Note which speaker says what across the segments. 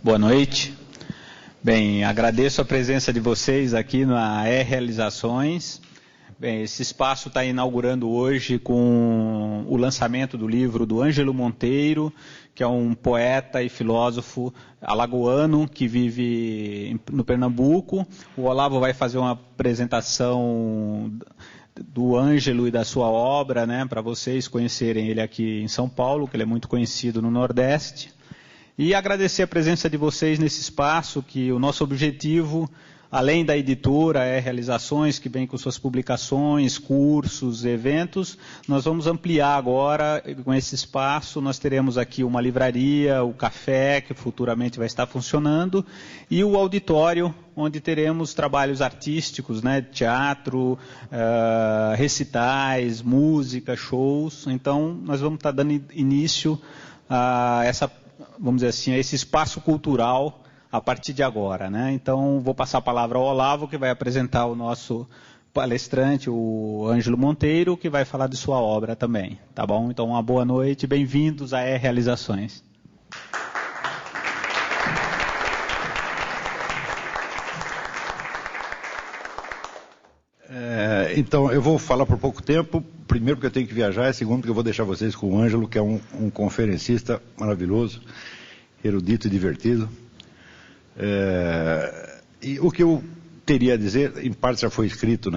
Speaker 1: Boa noite. Bem, agradeço a presença de vocês aqui na Realizações. Bem, esse espaço está inaugurando hoje com o lançamento do livro do Ângelo Monteiro, que é um poeta e filósofo alagoano que vive no Pernambuco. O Olavo vai fazer uma apresentação do Ângelo e da sua obra, né, para vocês conhecerem ele aqui em São Paulo, que ele é muito conhecido no Nordeste. E agradecer a presença de vocês nesse espaço, que o nosso objetivo, além da editora, Realizações, que vem com suas publicações, cursos, eventos, nós vamos ampliar agora com esse espaço. Nós teremos aqui uma livraria, o café, que futuramente vai estar funcionando, e o auditório, onde teremos trabalhos artísticos, né, teatro, recitais, música, shows. Então, nós vamos estar dando início a vamos dizer assim, a esse espaço cultural a partir de agora, né? Então, vou passar a palavra ao Olavo, que vai apresentar o nosso palestrante, o Ângelo Monteiro, que vai falar de sua obra também, tá bom? Então, uma boa noite, bem-vindos a Realizações.
Speaker 2: Então, eu vou falar por pouco tempo, primeiro porque eu tenho que viajar, e segundo porque eu vou deixar vocês com o Ângelo, que é um conferencista maravilhoso, erudito e divertido. E o que eu teria a dizer, em parte já foi escrito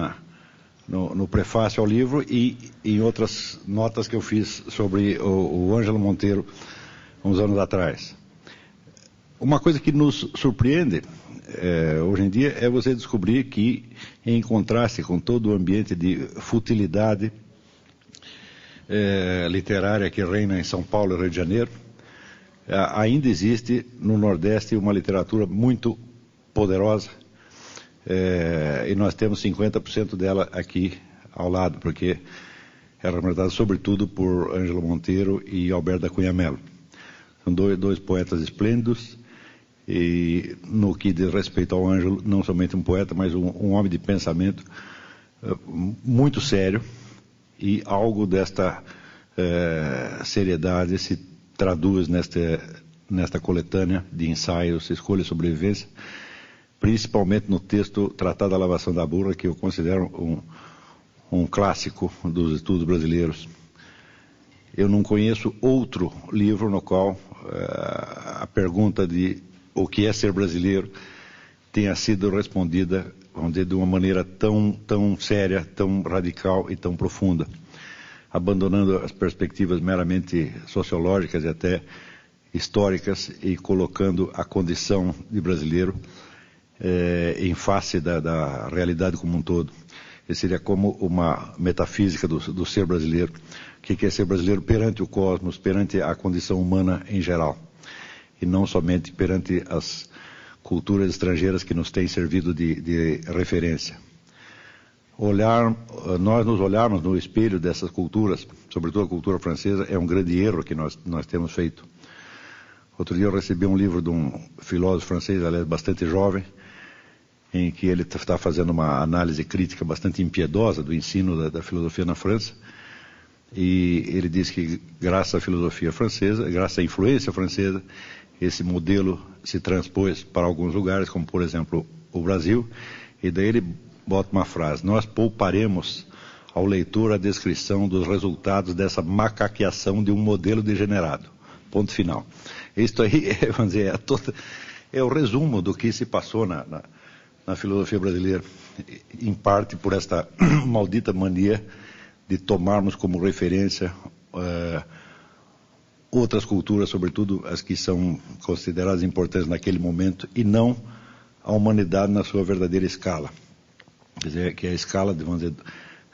Speaker 2: no prefácio ao livro e em outras notas que eu fiz sobre o Ângelo Monteiro uns anos atrás. Uma coisa que nos surpreende hoje em dia é você descobrir que, em contraste com todo o ambiente de futilidade literária que reina em São Paulo e Rio de Janeiro, ainda existe no Nordeste uma literatura muito poderosa, e nós temos 50% dela aqui ao lado, porque é representada sobretudo por Ângelo Monteiro e Alberto da Cunha Mello. São dois poetas esplêndidos, e no que diz respeito ao Ângelo, não somente um poeta, mas um homem de pensamento muito sério, e algo desta seriedade se traduz nesta coletânea de ensaios, Escolha e Sobrevivência, principalmente no texto Tratado da Lavação da Burra, que eu considero um clássico dos estudos brasileiros. Eu não conheço outro livro no qual a pergunta de o que é ser brasileiro tenha sido respondida, vamos dizer, de uma maneira tão séria, tão radical e tão profunda, abandonando as perspectivas meramente sociológicas e até históricas e colocando a condição de brasileiro em face da realidade como um todo. Esse seria como uma metafísica do ser brasileiro. O que é ser brasileiro perante o cosmos, perante a condição humana em geral, e não somente perante as culturas estrangeiras que nos têm servido de referência. Nós nos olharmos no espelho dessas culturas, sobretudo a cultura francesa, é um grande erro que nós temos feito. Outro dia eu recebi um livro de um filósofo francês, aliás, bastante jovem, em que ele está fazendo uma análise crítica bastante impiedosa do ensino da filosofia na França, e ele diz que, graças à filosofia francesa, graças à influência francesa, esse modelo se transpôs para alguns lugares, como por exemplo o Brasil, e daí ele bota uma frase: nós pouparemos ao leitor a descrição dos resultados dessa macaqueação de um modelo degenerado. Ponto final. Isto aí, vamos dizer, é o resumo do que se passou na filosofia brasileira, em parte por esta maldita mania de tomarmos como referência outras culturas, sobretudo as que são consideradas importantes naquele momento, e não a humanidade na sua verdadeira escala. Quer dizer, que é a escala, vamos dizer,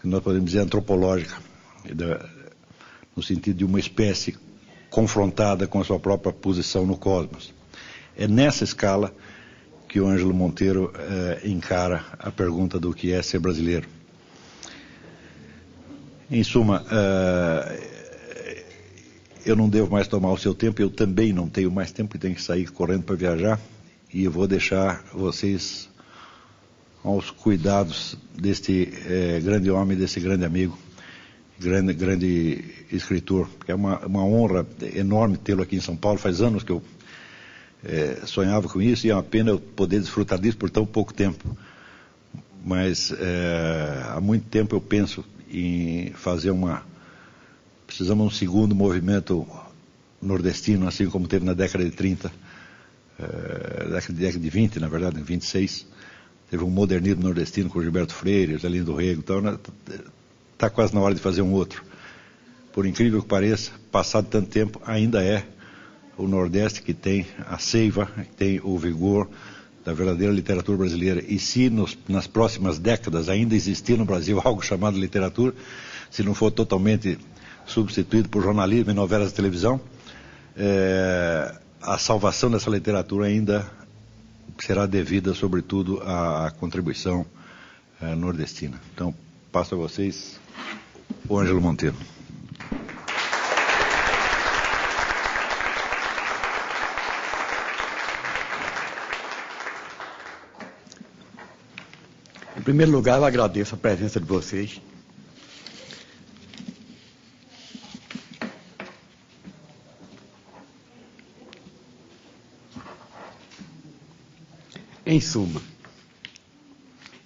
Speaker 2: que nós podemos dizer antropológica, no sentido de uma espécie confrontada com a sua própria posição no cosmos. É nessa escala que o Ângelo Monteiro encara a pergunta do que é ser brasileiro. Em suma, eu não devo mais tomar o seu tempo, eu também não tenho mais tempo, tenho que sair correndo para viajar, e eu vou deixar vocês aos cuidados deste grande homem, desse grande amigo, grande escritor. É uma honra enorme tê-lo aqui em São Paulo. Faz anos que eu sonhava com isso, e é uma pena eu poder desfrutar disso por tão pouco tempo. Mas há muito tempo eu penso em fazer precisamos de um segundo movimento nordestino, assim como teve na década de 30, década de 20, na verdade, em 26. Teve um modernismo nordestino com Gilberto Freire, Zelindo Rego, então está quase na hora de fazer um outro. Por incrível que pareça, passado tanto tempo, ainda é o Nordeste que tem a seiva, que tem o vigor da verdadeira literatura brasileira. E se nas próximas décadas ainda existir no Brasil algo chamado literatura, se não for totalmente substituído por jornalismo e novelas de televisão, a salvação dessa literatura ainda será devida, sobretudo, à contribuição nordestina. Então, passo a vocês o Ângelo Monteiro.
Speaker 3: Em primeiro lugar, eu agradeço a presença de vocês. Em suma,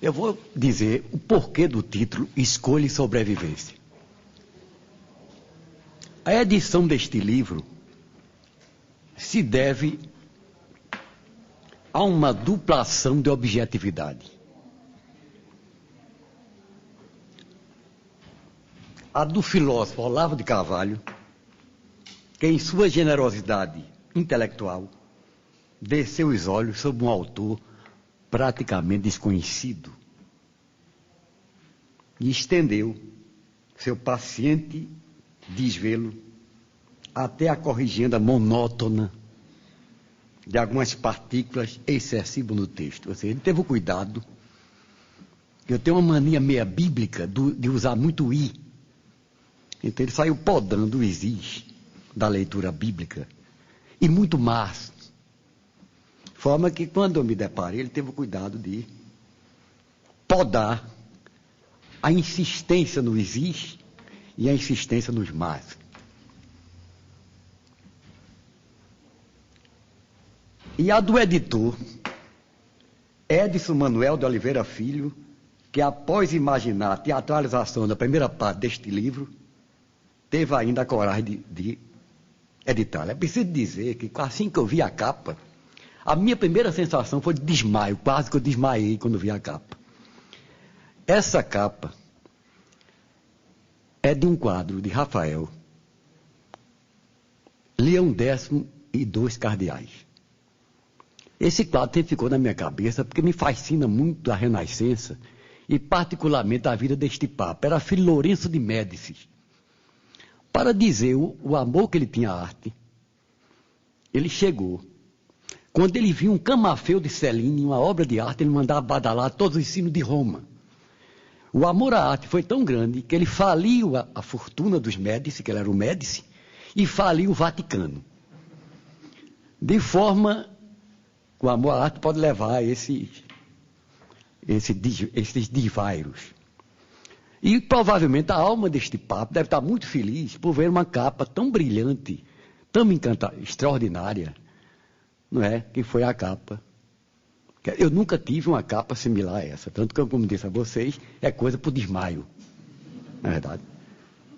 Speaker 3: eu vou dizer o porquê do título Escolha e Sobrevivência. A edição deste livro se deve a uma dupla ação de objetividade. A do filósofo Olavo de Carvalho, que em sua generosidade intelectual desceu os olhos sobre um autor praticamente desconhecido e estendeu seu paciente desvelo até a corrigenda monótona de algumas partículas excessivas no texto. Ou seja, ele teve o cuidado. Eu tenho uma mania meia bíblica de usar muito i. Então ele saiu podando o is da leitura bíblica e muito mais. De forma que quando eu me deparei, ele teve o cuidado de podar a insistência no is e a insistência nos mas. E a do editor, Edson Manuel de Oliveira Filho, que após imaginar a teatralização da primeira parte deste livro, teve ainda a coragem de editá-la. É preciso dizer que assim que eu vi a capa, a minha primeira sensação foi de desmaio, quase que eu desmaiei quando vi a capa. Essa capa é de um quadro de Rafael, Leão X e dois cardeais. Esse quadro sempre ficou na minha cabeça porque me fascina muito a Renascença e particularmente a vida deste Papa. Era filho Lourenço de Médicis. Para dizer o amor que ele tinha à arte, ele chegou. Quando ele viu um Camafeu de Cellini, uma obra de arte, ele mandava badalar todos os sinos de Roma. O amor à arte foi tão grande que ele faliu a fortuna dos Médici, que ele era o Médici, e faliu o Vaticano. De forma que o amor à arte pode levar a esses desvairos. E provavelmente a alma deste Papa deve estar muito feliz por ver uma capa tão brilhante, tão extraordinária, não é? Que foi a capa. Eu nunca tive uma capa similar a essa, tanto que, como disse a vocês, é coisa para o desmaio, na verdade.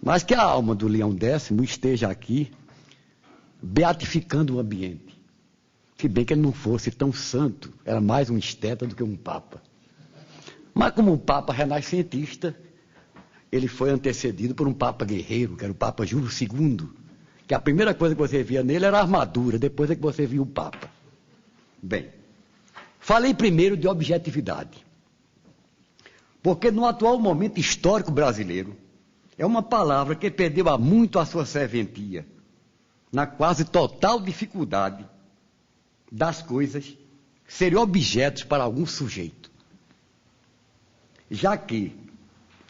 Speaker 3: Mas que a alma do Leão X esteja aqui beatificando o ambiente. Se bem que ele não fosse tão santo, era mais um esteta do que um Papa. Mas como um Papa renascentista, ele foi antecedido por um Papa guerreiro, que era o Papa Júlio II, que a primeira coisa que você via nele era a armadura, depois é que você via o Papa. Bem, falei primeiro de objetividade, porque no atual momento histórico brasileiro, é uma palavra que perdeu há muito a sua serventia, na quase total dificuldade das coisas serem objetos para algum sujeito, já que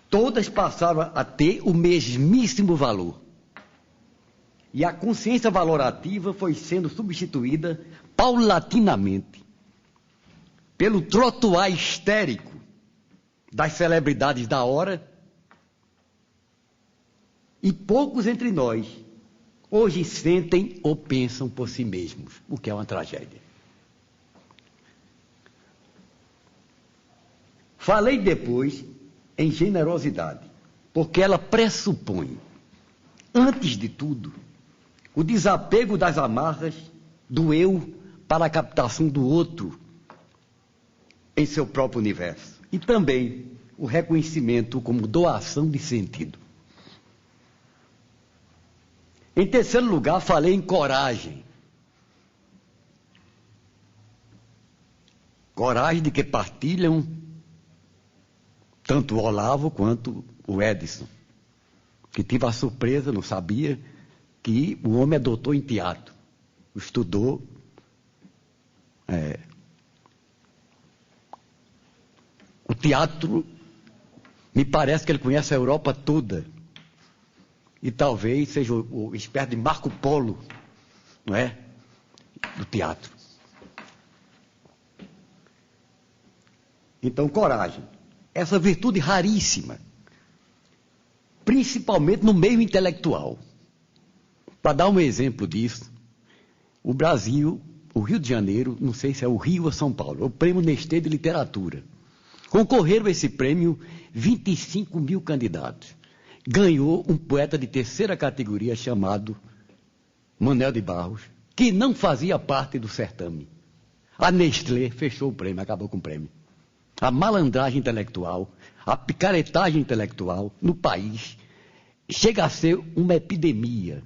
Speaker 3: todas passaram a ter o mesmíssimo valor. E a consciência valorativa foi sendo substituída paulatinamente pelo trotuar histérico das celebridades da hora, e poucos entre nós hoje sentem ou pensam por si mesmos, o que é uma tragédia. Falei depois em generosidade, porque ela pressupõe, antes de tudo, o desapego das amarras do eu para a captação do outro em seu próprio universo. E também o reconhecimento como doação de sentido. Em terceiro lugar, falei em coragem. Coragem de que partilham tanto o Olavo quanto o Edson, que tive a surpresa, não sabia, que o homem é doutor em teatro. Estudou o teatro, me parece que ele conhece a Europa toda. E talvez seja o esperto de Marco Polo, não é? Do teatro. Então, coragem. Essa virtude raríssima, principalmente no meio intelectual. Para dar um exemplo disso, o Brasil, o Rio de Janeiro, não sei se é o Rio ou São Paulo, é o Prêmio Nestlé de Literatura. Concorreram a esse prêmio 25 mil candidatos. Ganhou um poeta de terceira categoria chamado Manuel de Barros, que não fazia parte do certame. A Nestlé fechou o prêmio, acabou com o prêmio. A malandragem intelectual, a picaretagem intelectual no país chega a ser uma epidemia.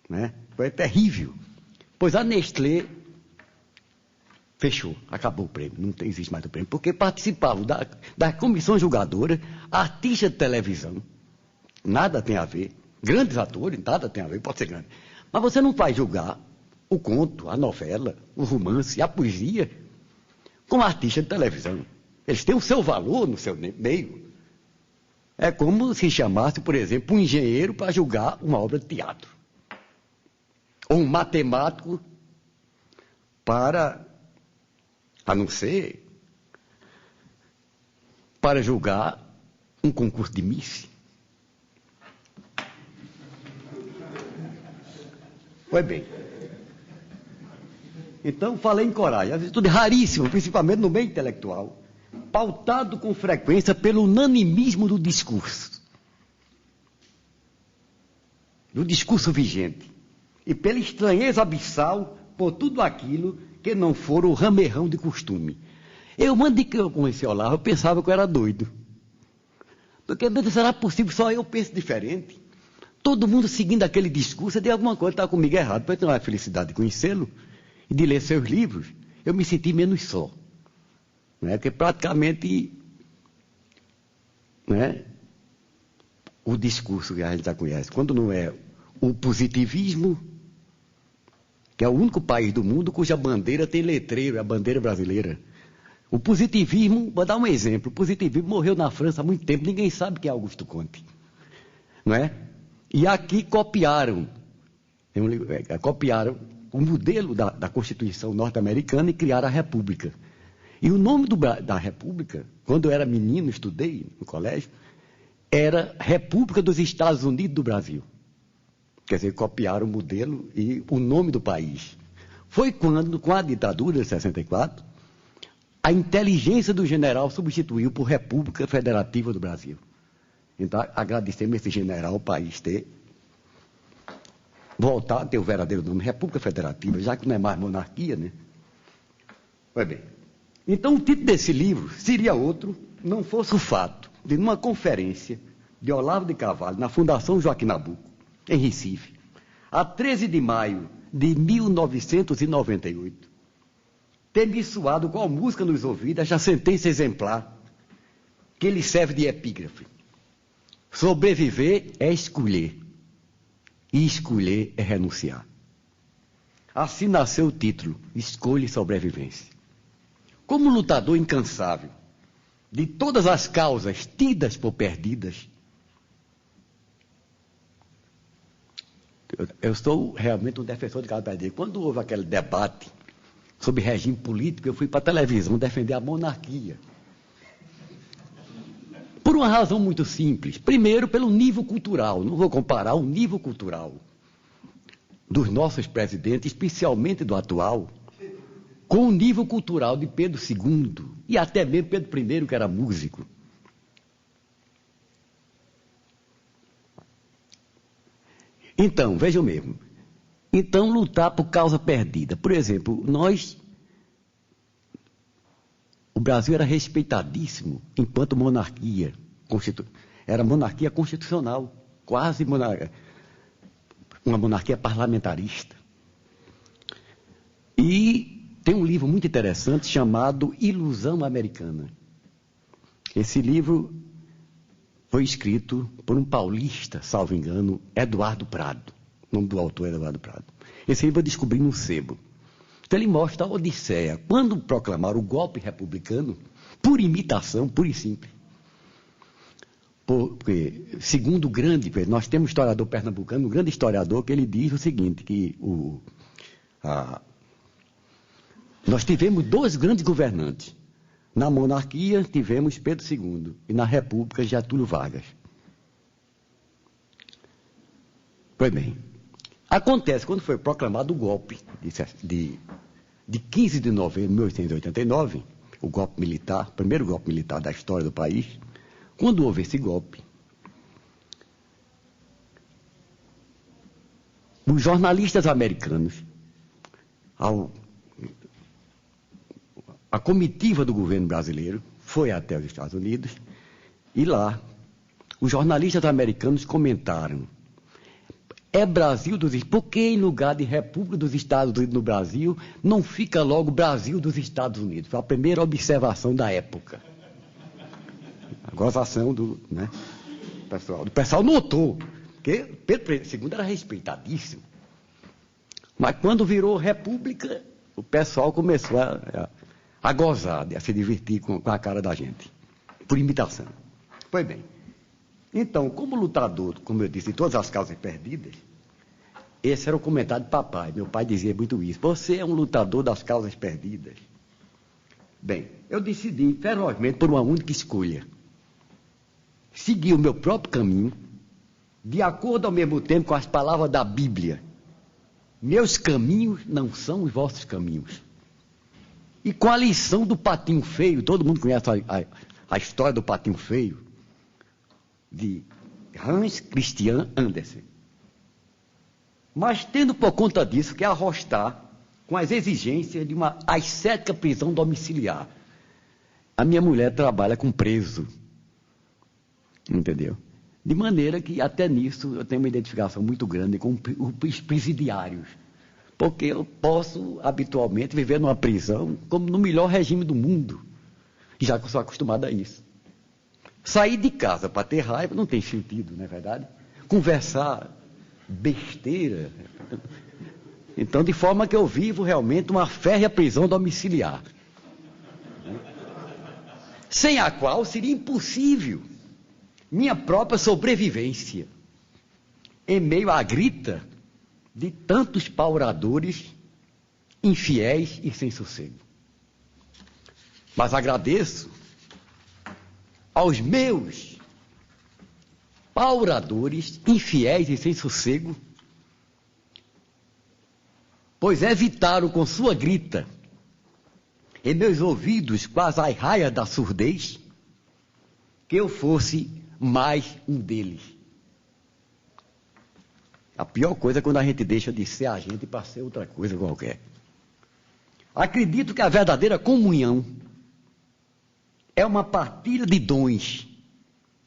Speaker 3: Né? Foi terrível. Pois a Nestlé fechou, acabou o prêmio, não existe mais o prêmio, porque participavam da comissão julgadora, artistas de televisão, nada tem a ver, grandes atores, nada tem a ver, pode ser grande. Mas você não vai julgar o conto, a novela, o romance, a poesia, com artista de televisão. Eles têm o seu valor no seu meio. É como se chamasse, por exemplo, um engenheiro para julgar uma obra de teatro. Ou um matemático para, a não ser, para julgar um concurso de Miss. Foi bem. Então, falei em coragem, a virtude raríssima, principalmente no meio intelectual, pautado com frequência pelo unanimismo do discurso vigente, e pela estranheza abissal por tudo aquilo que não for o ramerrão de costume. Desde que eu conheci o Olavo, eu pensava que eu era doido. Porque será possível, só eu penso diferente? Todo mundo seguindo aquele discurso, de alguma coisa estava comigo errado. Depois eu tenho a felicidade de conhecê-lo e de ler seus livros, eu me senti menos só. Não é? Porque praticamente, não é, o discurso que a gente já conhece, quando não é o positivismo, que é o único país do mundo cuja bandeira tem letreiro, é a bandeira brasileira. O positivismo, vou dar um exemplo, o positivismo morreu na França há muito tempo, ninguém sabe quem é Augusto Comte. Não é? E aqui copiaram o modelo da Constituição norte-americana e criaram a República. E o nome da República, quando eu era menino, estudei no colégio, era República dos Estados Unidos do Brasil. Quer dizer, copiaram o modelo e o nome do país. Foi quando, com a ditadura de 64, a inteligência do general substituiu por República Federativa do Brasil. Então, agradecemos esse general, o país ter voltado a ter o verdadeiro nome, República Federativa, já que não é mais monarquia, né? Pois bem. Então, o título desse livro seria outro, não fosse o fato de, numa conferência de Olavo de Carvalho, na Fundação Joaquim Nabuco, em Recife, a 13 de maio de 1998, ter me soado com a música nos ouvidos esta sentença exemplar, que lhe serve de epígrafe. Sobreviver é escolher, e escolher é renunciar. Assim nasceu o título, Escolha e Sobrevivência. Como lutador incansável de todas as causas tidas por perdidas, eu sou realmente um defensor de causa perdida. Quando houve aquele debate sobre regime político, eu fui para a televisão defender a monarquia. Por Por uma razão muito simples. Primeiro, pelo nível cultural. Não vou comparar o nível cultural dos nossos presidentes, especialmente do atual, com o nível cultural de Pedro II e até mesmo Pedro I, que era músico. Então, vejam mesmo. Então, lutar por causa perdida. Por exemplo, o Brasil era respeitadíssimo enquanto monarquia. Era monarquia constitucional, quase uma monarquia parlamentarista. E tem um livro muito interessante chamado Ilusão Americana. Esse livro foi escrito por um paulista, salvo engano, Eduardo Prado. O nome do autor é Eduardo Prado. Esse livro eu descobri num sebo. Então ele mostra a Odisseia. Quando proclamaram o golpe republicano, por imitação, pura e simples. Porque, segundo o grande, nós temos um historiador pernambucano, um grande historiador, que ele diz o seguinte, que nós tivemos 2 grandes governantes. Na monarquia tivemos Pedro II e na república Getúlio Vargas. Pois bem, acontece, quando foi proclamado o golpe de 15 de novembro de 1889, o golpe militar, o primeiro golpe militar da história do país, quando houve esse golpe, os jornalistas americanos, a comitiva do governo brasileiro foi até os Estados Unidos e lá os jornalistas americanos comentaram: é Brasil dos Estados Unidos, por que em lugar de República dos Estados Unidos no Brasil não fica logo Brasil dos Estados Unidos? Foi a primeira observação da época. A gozação do pessoal. O pessoal notou, porque Pedro II era respeitadíssimo. Mas quando virou república, o pessoal começou a gozar, a se divertir com a cara da gente, por imitação. Pois bem, então, como lutador, como eu disse, de todas as causas perdidas, esse era o comentário de papai. Meu pai dizia muito isso. Você é um lutador das causas perdidas. Bem, eu decidi ferozmente por uma única escolha. Seguir o meu próprio caminho, de acordo ao mesmo tempo com as palavras da Bíblia. Meus caminhos não são os vossos caminhos. E com a lição do patinho feio, todo mundo conhece a história do patinho feio, de Hans Christian Andersen. Mas tendo por conta disso que arrostar com as exigências de uma ascética prisão domiciliar. A minha mulher trabalha com preso. Entendeu? De maneira que até nisso eu tenho uma identificação muito grande com os presidiários. Porque eu posso, habitualmente, viver numa prisão como no melhor regime do mundo, já que eu sou acostumado a isso. Sair de casa para ter raiva não tem sentido, não é verdade? Conversar besteira. Então, de forma que eu vivo realmente uma férrea prisão domiciliar, sem a qual seria impossível minha própria sobrevivência em meio à grita de tantos pauradores infiéis e sem sossego. Mas agradeço aos meus pauradores infiéis e sem sossego, pois evitaram com sua grita em meus ouvidos quase as raias da surdez que eu fosse mais um deles. A pior coisa é quando a gente deixa de ser a gente para ser outra coisa qualquer. Acredito que a verdadeira comunhão é uma partilha de dons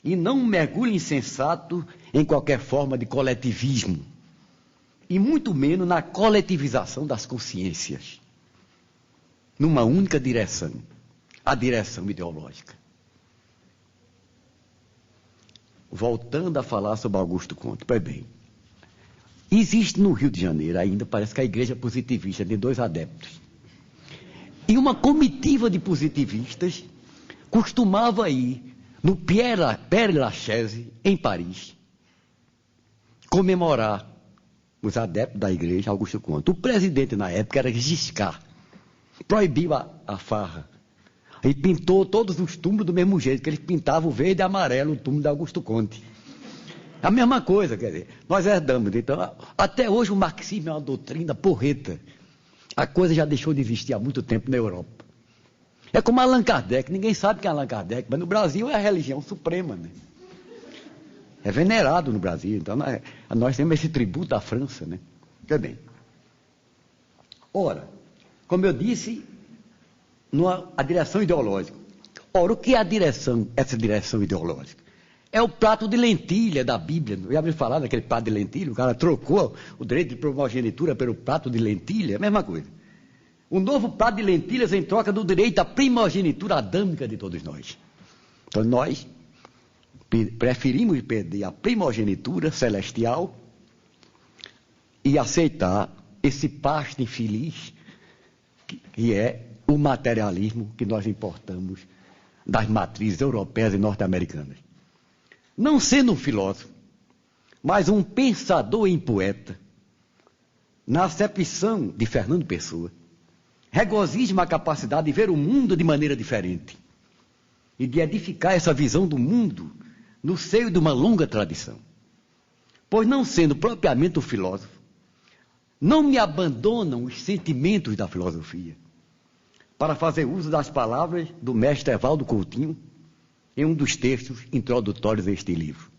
Speaker 3: e não um mergulho insensato em qualquer forma de coletivismo, e muito menos na coletivização das consciências, numa única direção, a direção ideológica. Voltando a falar sobre Augusto Conte, pois bem, existe no Rio de Janeiro ainda, parece que a igreja positivista tem 2 adeptos. E uma comitiva de positivistas costumava ir no Père Lachaise, em Paris, comemorar os adeptos da igreja Augusto Conte. O presidente na época era Giscard, proibiu a farra. E pintou todos os túmulos do mesmo jeito, que eles pintavam verde e amarelo o túmulo de Augusto Conte. A mesma coisa, quer dizer, nós herdamos. Então, até hoje o marxismo é uma doutrina porreta. A coisa já deixou de existir há muito tempo na Europa. É como Allan Kardec, ninguém sabe quem é Allan Kardec, mas no Brasil é a religião suprema, né? É venerado no Brasil, então nós temos esse tributo à França, né? Quer bem. Ora, como eu disse, a direção ideológica. Ora, o que é essa direção ideológica? É o prato de lentilha da Bíblia. Eu já ouvi falar daquele prato de lentilha, o cara trocou o direito de primogenitura pelo prato de lentilha, é a mesma coisa. Um novo prato de lentilhas em troca do direito à primogenitura adâmica de todos nós. Então nós preferimos perder a primogenitura celestial e aceitar esse pasto infeliz que é o materialismo que nós importamos das matrizes europeias e norte-americanas. Não sendo um filósofo, mas um pensador e poeta, na acepção de Fernando Pessoa, regozija a capacidade de ver o mundo de maneira diferente e de edificar essa visão do mundo no seio de uma longa tradição. Pois, não sendo propriamente um filósofo, não me abandonam os sentimentos da filosofia para fazer uso das palavras do mestre Evaldo Coutinho em um dos textos introdutórios deste livro.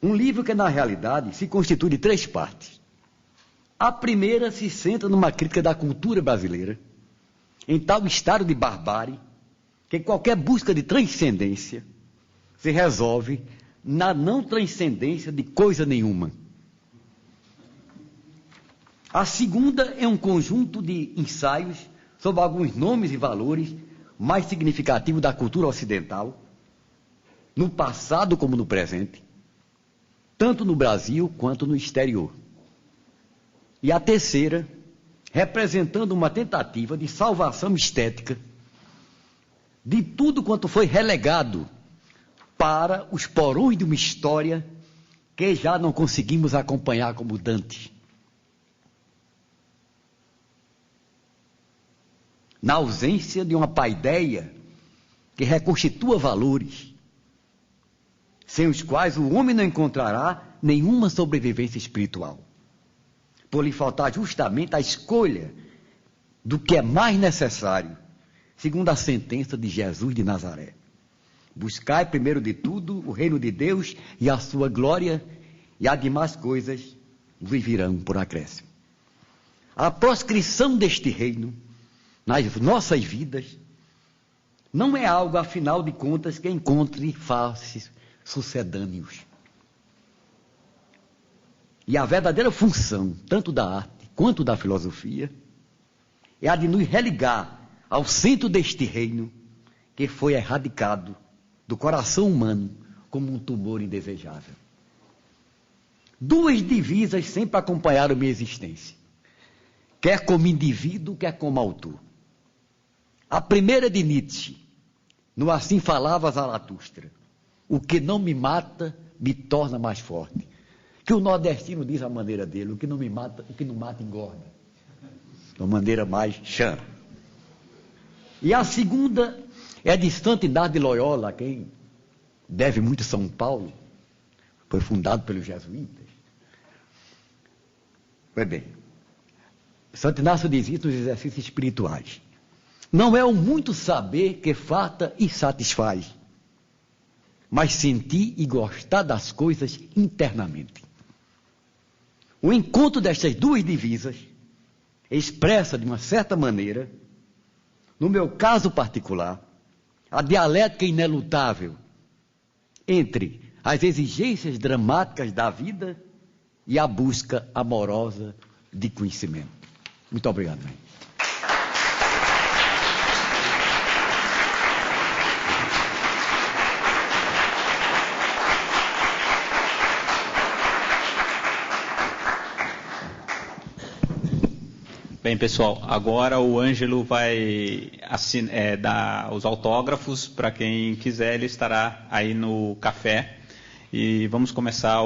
Speaker 3: Um livro que, na realidade, se constitui de 3 partes. A primeira se centra numa crítica da cultura brasileira, em tal estado de barbárie, que qualquer busca de transcendência se resolve na não transcendência de coisa nenhuma. A segunda é um conjunto de ensaios sobre alguns nomes e valores mais significativos da cultura ocidental, no passado como no presente, tanto no Brasil quanto no exterior. E a terceira, representando uma tentativa de salvação estética de tudo quanto foi relegado para os porões de uma história que já não conseguimos acompanhar como Dante. Na ausência de uma paideia que reconstitua valores, sem os quais o homem não encontrará nenhuma sobrevivência espiritual, por lhe faltar justamente a escolha do que é mais necessário, segundo a sentença de Jesus de Nazaré. Buscai primeiro de tudo o reino de Deus e a sua glória, e as demais coisas vos virão por acréscimo. A proscrição deste reino nas nossas vidas não é algo, afinal de contas, que encontre faces sucedâneos. E a verdadeira função, tanto da arte quanto da filosofia, é a de nos religar ao centro deste reino que foi erradicado do coração humano como um tumor indesejável. 2 divisas sempre acompanharam minha existência, quer como indivíduo, quer como autor. A primeira de Nietzsche, no Assim Falava Zaratustra: o que não me mata, me torna mais forte. Que o nordestino diz à maneira dele: o que não me mata, o que não mata engorda. De uma maneira mais chã. E a segunda é de Santo Inácio de Loyola, a quem deve muito São Paulo, foi fundado pelos jesuítas. Pois bem, Santo Inácio diz isso nos exercícios espirituais: não é o muito saber que farta e satisfaz, mas sentir e gostar das coisas internamente. O encontro destas 2 divisas expressa, de uma certa maneira, no meu caso particular, a dialética inelutável entre as exigências dramáticas da vida e a busca amorosa de conhecimento. Muito obrigado, mãe.
Speaker 1: Bem, pessoal, agora o Ângelo vai dar os autógrafos para quem quiser, ele estará aí no café. E vamos começar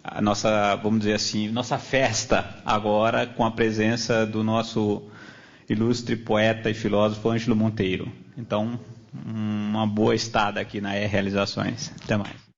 Speaker 1: a nossa, vamos dizer assim, nossa festa agora com a presença do nosso ilustre poeta e filósofo Ângelo Monteiro. Então, uma boa estada aqui na Realizações. Até mais.